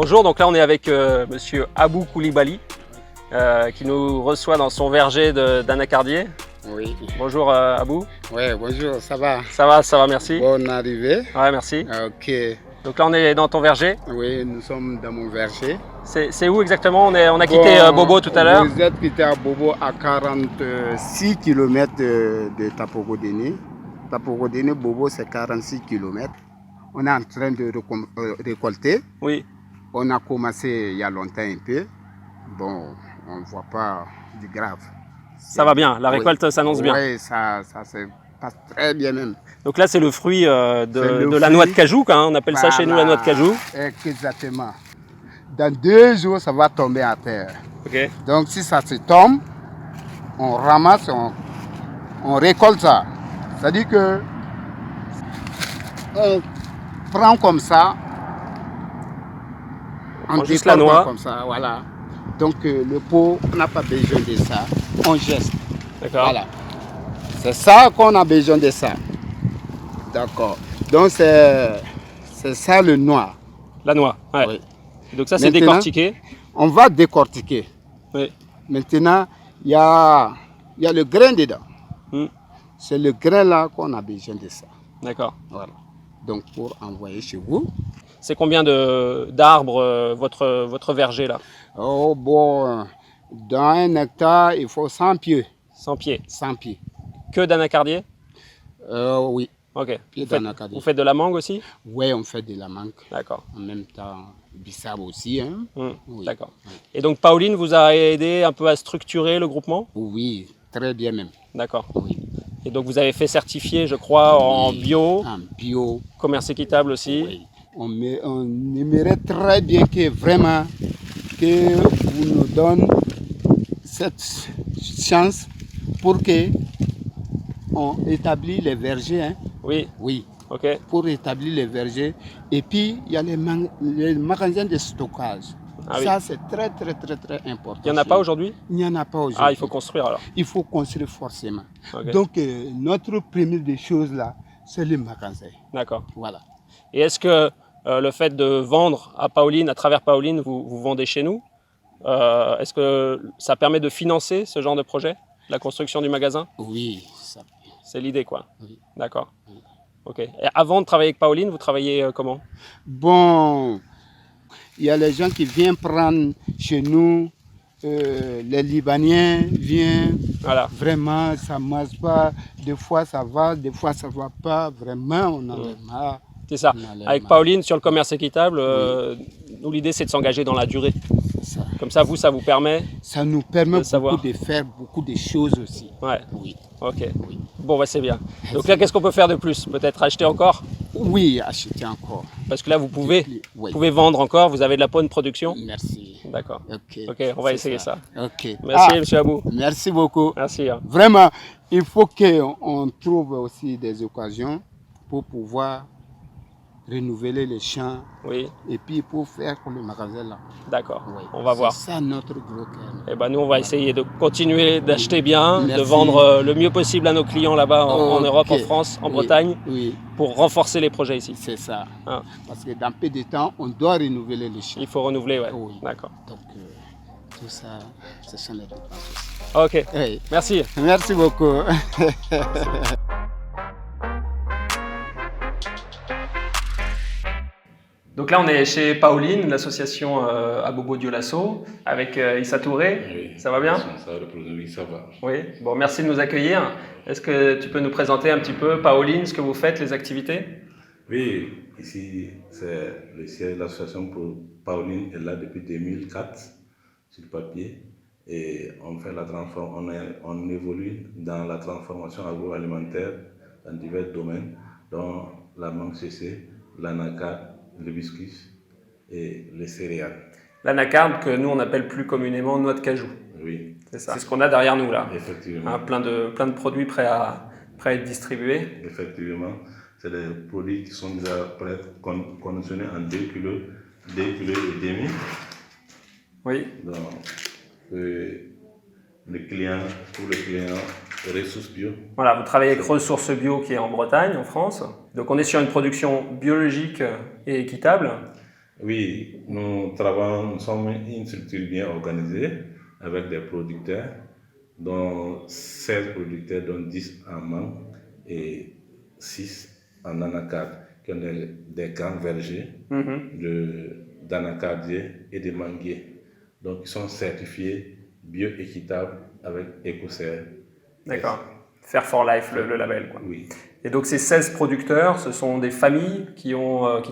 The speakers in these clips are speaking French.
Bonjour, donc là on est avec monsieur Abou Koulibaly qui nous reçoit dans son verger d'anacardier. Oui. Bonjour Abou. Oui, bonjour, ça va? Ça va, merci. Bonne arrivée. Ouais, merci. Ok. Donc là on est dans ton verger. Oui, nous sommes dans mon verger. C'est où exactement? On a quitté Bobo tout à l'heure. Vous êtes quitté à Bobo à 46 km de Tapogodéné. Tapogodéné, Bobo, c'est 46 km. On est en train de récolter. Oui. On a commencé il y a longtemps un peu. Bon, on ne voit pas du grave. Ça va bien, la récolte s'annonce bien. Oui, ça se passe très bien même. Donc là c'est le fruit de la noix de cajou, hein, on appelle ça chez nous la noix de cajou. Exactement. Dans 2 jours, ça va tomber à terre. Okay. Donc si ça se tombe, on ramasse, on récolte ça. C'est-à-dire que on prend comme ça, on juste la noix comme ça, voilà. Donc le pot, on n'a pas besoin de ça, on geste. D'accord. Voilà. C'est ça qu'on a besoin de ça. D'accord. Donc c'est ça le noix. La noix, ouais. Oui. Donc ça c'est décortiqué. On va décortiquer. Oui. Maintenant, il y a le grain dedans. Hmm. C'est le grain là qu'on a besoin de ça. D'accord. Voilà. Donc pour envoyer chez vous. C'est combien d'arbres votre verger là? Oh bon, dans 1 hectare, il faut 100 pieds. 100 pieds. 100 pieds. Que d'anacardier? Oui. Ok. Vous faites de la mangue aussi? Oui, on fait de la mangue. D'accord. En même temps, bissap aussi. Hein? Oui. D'accord. Et donc Pauline vous a aidé un peu à structurer le groupement? Oui, très bien même. D'accord. Oui. Et donc vous avez fait certifier, je crois, en bio. En bio. Commerce équitable aussi. Oui. On aimerait très bien que vraiment que vous nous donniez cette chance pour que on établisse les vergers. Hein? Oui. Oui. Ok. Pour établir les vergers. Et puis, il y a les magasins de stockage. Ah, ça, oui. c'est très, très, très, très important. Il n'y en a pas aujourd'hui? Il n'y en a pas aujourd'hui. Ah, il faut construire alors. Il faut construire forcément. Okay. Donc, notre première des choses là, c'est le magasin. D'accord. Voilà. Et est-ce que le fait de vendre à Pauline, à travers Pauline, vous vendez chez nous, est-ce que ça permet de financer ce genre de projet, la construction du magasin? Oui, ça. C'est l'idée, quoi. Oui. D'accord. Oui. Ok. Et avant de travailler avec Pauline, vous travaillez comment? Bon, il y a les gens qui viennent prendre chez nous, les Libanais viennent. Voilà. Vraiment, ça ne marche pas. Des fois, ça va, des fois, ça ne va pas. Vraiment, on en a marre. C'est ça. Avec Pauline, sur le commerce équitable, nous, l'idée, c'est de s'engager dans la durée. Ça. Comme ça, ça vous permet. Ça nous permet de faire beaucoup de choses aussi. Ouais. Oui. Ok. Oui. Bon, bah, c'est bien. Donc là, qu'est-ce qu'on peut faire de plus? Peut-être acheter encore? Oui, acheter encore. Parce que là, vous pouvez vendre encore. Vous avez de la bonne production. Merci. D'accord. Ok. Ok, on va essayer ça. Ok. Merci, monsieur Abou. Merci beaucoup. Merci. Hein. Vraiment, il faut qu'on trouve aussi des occasions pour pouvoir renouveler les champs. Oui. Et puis pour faire pour le magasin là. D'accord. Oui. On va voir. C'est ça notre gros cœur. Et ben nous on va essayer de continuer d'acheter bien, de vendre le mieux possible à nos clients là-bas en Europe, en France, en Bretagne, pour renforcer les projets ici. C'est ça. Hein. Parce que dans peu de temps, on doit renouveler les champs. Il faut renouveler, ouais. Oui. D'accord. Donc tout ça, ce sont les dépenses. Ok. Oui. Merci. Merci beaucoup. Donc là, on est chez Pauline, l'association Abobo Dioulasso, avec Issa Touré. Oui. Ça va bien? Oui, ça va. Oui. Bon, merci de nous accueillir. Est-ce que tu peux nous présenter un petit peu, Pauline, ce que vous faites, les activités? Oui, ici, c'est le siège de l'association pour Pauline est là depuis 2004 sur le papier. Et on fait on évolue dans la transformation agroalimentaire dans divers domaines, dont la mangue CC, l'anacarde, le biscuit et les céréales. L'anacarde que nous on appelle plus communément noix de cajou. Oui. C'est ça. C'est ce qu'on a derrière nous là. Effectivement. Hein, plein de produits prêts à être distribués. Effectivement. C'est des produits qui sont déjà prêts, conditionnés en 2 kg, 2 kg et demi. Oui. Donc, pour le client, ressources bio. Voilà, vous travaillez avec Ressources Bio qui est en Bretagne, en France. Donc on est sur une production biologique et équitable. Oui, nous sommes une structure bien organisée avec des producteurs, dont 16 producteurs, dont 10 en mangue et 6 en anacarde, qui ont des grands vergers d'anacardiers et de manguiers. Donc, ils sont certifiés bio-équitables avec Ecocer. D'accord. Fair for Life, le label, quoi. Oui. Et donc ces 16 producteurs, ce sont des familles qui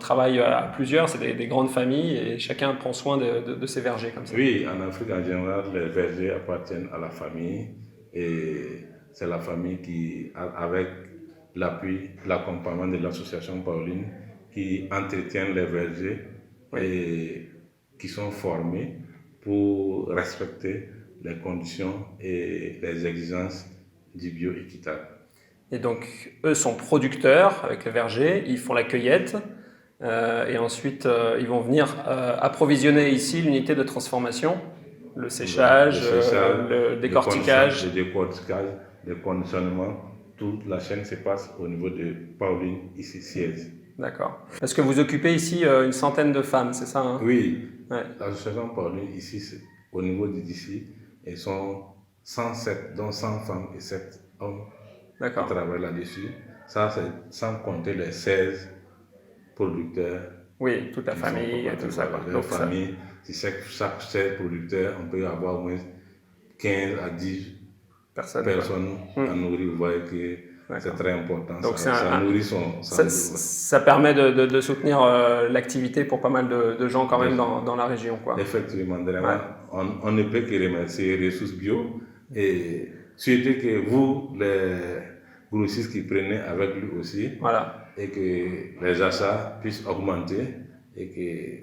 travaillent à plusieurs, c'est des grandes familles et chacun prend soin de ses vergers comme ça. Oui, en Afrique en général, les vergers appartiennent à la famille et c'est la famille qui, avec l'appui, l'accompagnement de l'association Pauline, qui entretient les vergers et qui sont formés pour respecter les conditions et les exigences du bio-équitable. Et donc, eux sont producteurs avec les vergers, ils font la cueillette et ensuite ils vont venir approvisionner ici l'unité de transformation, le séchage, le décortiquage. Le décortiquage, le conditionnement, toute la chaîne se passe au niveau de Pauline, ici, Siège. D'accord. Parce que vous occupez ici une centaine de femmes, c'est ça, hein? Oui, ouais. L'association Pauline, ici, au niveau d'ici, ils sont 107, dont 100 femmes et 7 hommes. Qui travaillent là-dessus. Ça, c'est sans compter les 16 producteurs. Oui, toute la famille et tout ça. La famille, si chaque 16 producteurs, on peut avoir au moins 15 à 10 personnes à nourrir. Vous voyez que c'est très important. Donc ça nourrit ça permet de soutenir l'activité pour pas mal de gens quand même dans la région, quoi. Effectivement, on ne peut que remercier Ressources Bio et souhaiter que vous, les grossistes qui prenaient avec lui aussi, et que les achats puissent augmenter et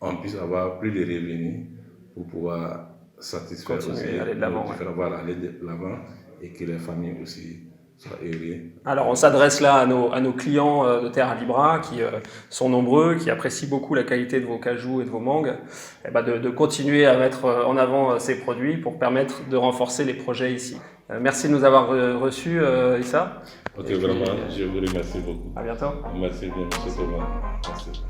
qu'on puisse avoir plus de revenus pour pouvoir satisfaire aussi, aller de l'avant, aller de l'avant et que les familles aussi soient heureuses. Alors on s'adresse là à nos clients de Terra Libra qui sont nombreux, qui apprécient beaucoup la qualité de vos cajous et de vos mangues, et de continuer à mettre en avant ces produits pour permettre de renforcer les projets ici. Merci de nous avoir reçus, Issa. Ok, vraiment, je vous remercie beaucoup. À bientôt. Merci bien, M. Thomas. Merci.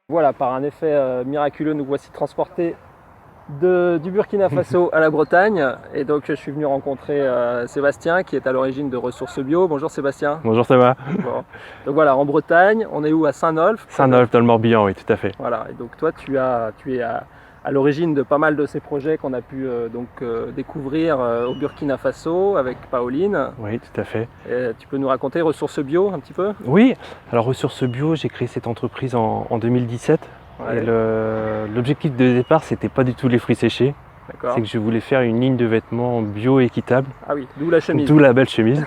Voilà, par un effet miraculeux, nous voici transportés du Burkina Faso à la Bretagne. Et donc, je suis venu rencontrer Sébastien, qui est à l'origine de Ressources Bio. Bonjour Sébastien. Bonjour Thomas. Bon. Donc voilà, en Bretagne, on est où? À Saint-Nolff? Saint-Nolff, dans le Morbihan, oui, tout à fait. Voilà, et donc toi, tu es à l'origine de pas mal de ces projets qu'on a pu découvrir au Burkina Faso avec Pauline. Oui, tout à fait. Et tu peux nous raconter Ressources Bio un petit peu? Oui, alors Ressources Bio, j'ai créé cette entreprise en 2017. Ouais. Et l'objectif de départ, c'était pas du tout les fruits séchés. C'est que je voulais faire une ligne de vêtements bio équitable. Ah oui, d'où la chemise. D'où la belle chemise.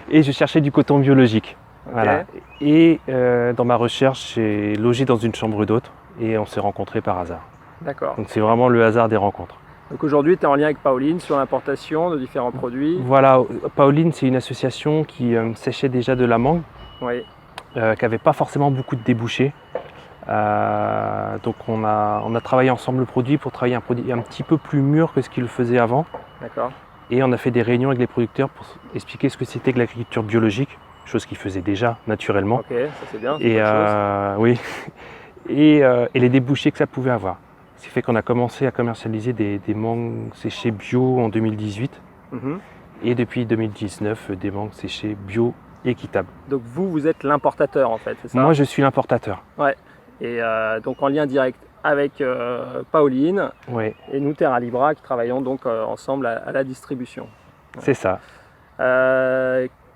Et je cherchais du coton biologique. Okay. Voilà. Et dans ma recherche, j'ai logé dans une chambre d'hôte et on s'est rencontrés par hasard. D'accord. Donc c'est vraiment le hasard des rencontres. Donc aujourd'hui, tu es en lien avec Pauline sur l'importation de différents produits. Voilà, Pauline, c'est une association qui séchait déjà de la mangue, qui n'avait pas forcément beaucoup de débouchés. Donc on a travaillé ensemble le produit pour travailler un produit un petit peu plus mûr que ce qu'il faisait avant. D'accord. Et on a fait des réunions avec les producteurs pour expliquer ce que c'était que l'agriculture biologique, chose qu'ils faisaient déjà naturellement. Ok, ça c'est bien. Et oui, et les débouchés que ça pouvait avoir. Ce qui fait qu'on a commencé à commercialiser des mangues séchées bio en 2018 et depuis 2019 des mangues séchées bio équitables. Donc vous êtes l'importateur en fait, c'est ça? Moi je suis l'importateur. Ouais. Et donc en lien direct avec Pauline et nous Terra Libra qui travaillons donc ensemble à la distribution. C'est ça.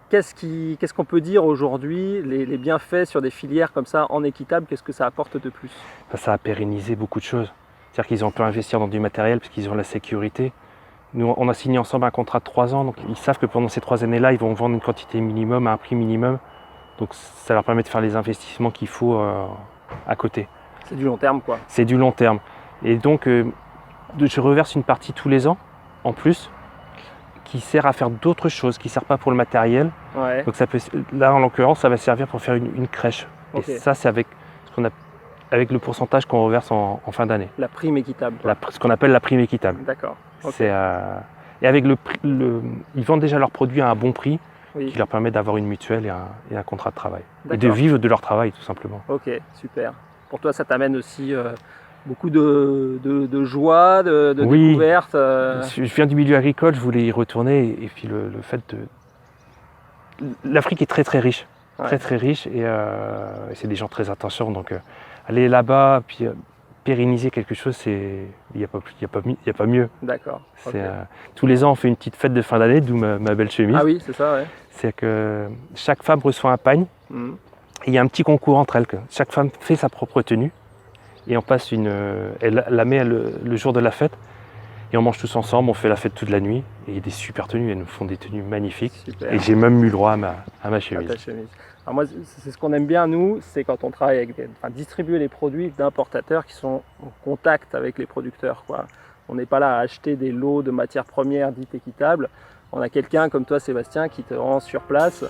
Qu'est-ce qu'on peut dire aujourd'hui, les bienfaits sur des filières comme ça en équitable, qu'est-ce que ça apporte de plus? Ça a pérennisé beaucoup de choses. C'est-à-dire qu'ils ont pu investir dans du matériel parce qu'ils ont la sécurité. Nous, on a signé ensemble un contrat de 3 ans, donc ils savent que pendant ces 3 années-là, ils vont vendre une quantité minimum à un prix minimum. Donc ça leur permet de faire les investissements qu'il faut à côté. C'est du long terme, quoi. C'est du long terme. Et donc, je reverse une partie tous les ans, en plus, qui sert à faire d'autres choses, qui ne sert pas pour le matériel. Ouais. Donc ça peut, là, en l'occurrence, ça va servir pour faire une crèche. Okay. Et ça, c'est avec avec le pourcentage qu'on reverse en fin d'année. La prime équitable. Ce qu'on appelle la prime équitable. D'accord. Okay. Et avec ils vendent déjà leurs produits à un bon prix. Oui. qui leur permet d'avoir une mutuelle et un contrat de travail. Et de D'accord. vivre de leur travail, tout simplement. Ok, super. Pour toi, ça t'amène aussi beaucoup de joie, de Oui. découverte. Je viens du milieu agricole, je voulais y retourner, et puis le fait de... L'Afrique est très très riche, Ouais. très très riche, et c'est des gens très attentionnés, donc aller là-bas, puis pérenniser quelque chose, il n'y a pas mieux. D'accord. Ok. Tous les ans, on fait une petite fête de fin d'année, d'où ma belle chemise. Ah oui, c'est ça, ouais. C'est que chaque femme reçoit un pagne, Mhm. et il y a un petit concours entre elles. Chaque femme fait sa propre tenue, et on passe elle la met le jour de la fête, et on mange tous ensemble, on fait la fête toute la nuit, et il y a des super tenues, elles nous font des tenues magnifiques. Super. Et j'ai même eu le droit à ma À chemise. ta chemise. Alors moi, c'est ce qu'on aime bien, nous, c'est quand on travaille avec distribuer les produits d'importateurs qui sont en contact avec les producteurs, quoi. On n'est pas là à acheter des lots de matières premières dites équitables. On a quelqu'un comme toi, Sébastien, qui te rend sur place.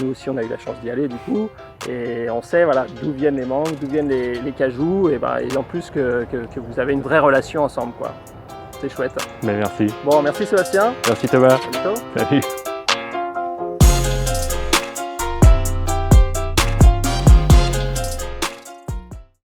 Nous aussi, on a eu la chance d'y aller, du coup. Et on sait voilà, d'où viennent les mangues, d'où viennent les cajous. Et en plus que vous avez une vraie relation ensemble, quoi. C'est chouette. Mais merci. Bon, merci Sébastien. Merci Thomas. À bientôt. Salut.